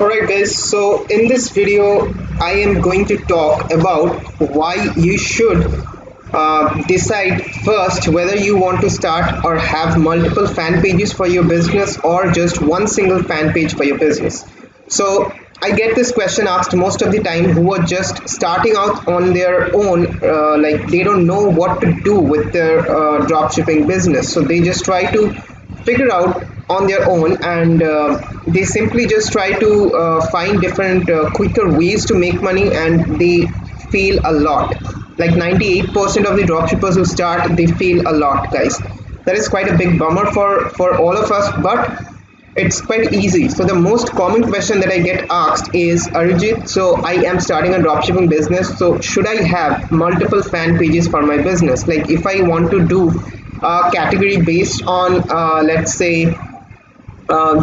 Alright guys, so in this video I am going to talk about why you should decide first whether you want to start or have multiple fan pages for your business or just one single fan page for your business. So I get this question asked most of the time who are just starting out on their own, like they don't know what to do with their dropshipping business. So they just try to figure out on their own, and they simply just try to find different quicker ways to make money, and they fail a lot. Like 98% of the dropshippers who start, they fail a lot, guys. That is quite a big bummer for all of us, but it's quite easy. So the most common question that I get asked is, Arijit, so I am starting a dropshipping business, so should I have multiple fan pages for my business? Like if I want to do a category based on let's say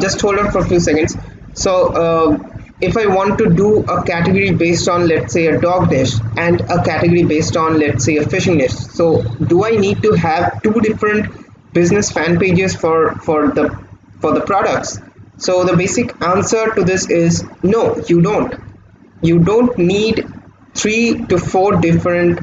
just hold on for a few seconds. So if I want to do a category based on, let's say, a dog dish and a category based on, let's say, a fishing dish, so do I need to have two different business fan pages for the products? So the basic answer to this is no, you don't. You don't need 3 to 4 different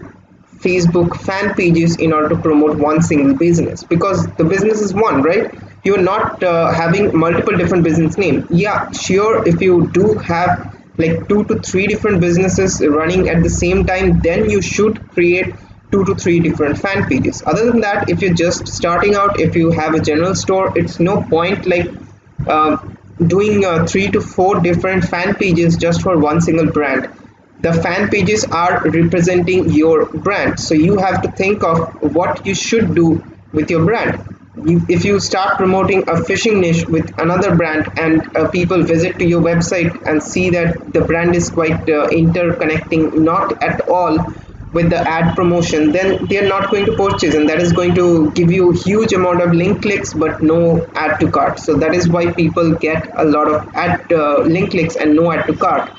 Facebook fan pages in order to promote one single business, because the business is one, right? You're not having multiple different business names. Yeah, sure, if you do have like 2 to 3 different businesses running at the same time, then you should create 2 to 3 different fan pages. Other than that, if you're just starting out, if you have a general store, it's no point like doing 3 to 4 different fan pages just for one single brand. The fan pages are representing your brand, so you have to think of what you should do with your brand. If you start promoting a fishing niche with another brand, and people visit to your website and see that the brand is quite interconnecting, not at all with the ad promotion, then they are not going to purchase, and that is going to give you a huge amount of link clicks but no add to cart. So that is why people get a lot of link clicks and no add to cart.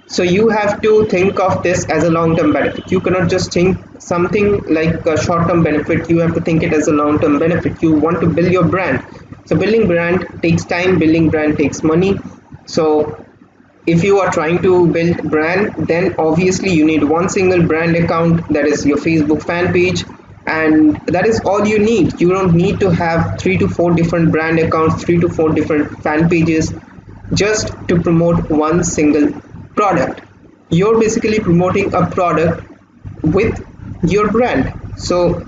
So you have to think of this as a long-term benefit. You cannot just think something like a short-term benefit. You have to think it as a long-term benefit. You want to build your brand. So building brand takes time, building brand takes money. So if you are trying to build brand, then obviously you need one single brand account, that is your Facebook fan page, and that is all you need. You don't need to have 3 to 4 different brand accounts, 3 to 4 different fan pages just to promote one single product. You're basically promoting a product with your brand, so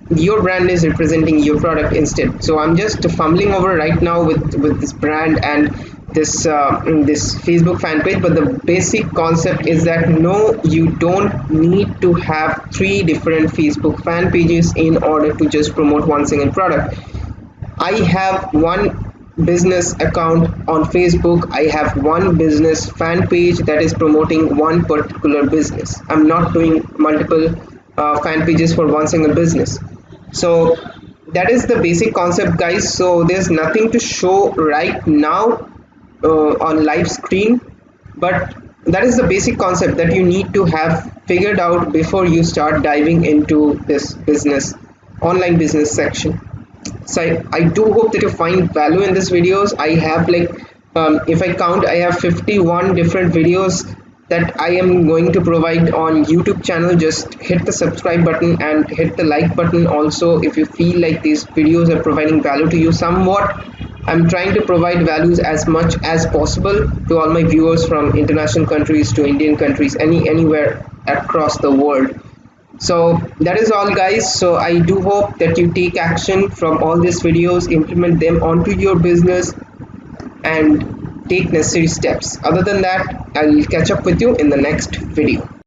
your brand is representing your product instead. So I'm just fumbling over right now with this brand and this Facebook fan page, but the basic concept is that no, you don't need to have 3 different Facebook fan pages in order to just promote one single product. I have one business account on Facebook. I have one business fan page that is promoting one particular business. I'm not doing multiple fan pages for one single business. So that is the basic concept, guys. So there's nothing to show right now on live screen, but that is the basic concept that you need to have figured out before you start diving into this business, online business section. So I do hope that you find value in these videos. I have like if I count, I have 51 different videos that I am going to provide on YouTube channel. Just hit the subscribe button and hit the like button also if you feel like these videos are providing value to you somewhat. I'm trying to provide values as much as possible to all my viewers, from international countries to Indian countries, anywhere across the world. So that is all, guys. So I do hope that you take action from all these videos, implement them onto your business and take necessary steps. Other than that, I'll catch up with you in the next video.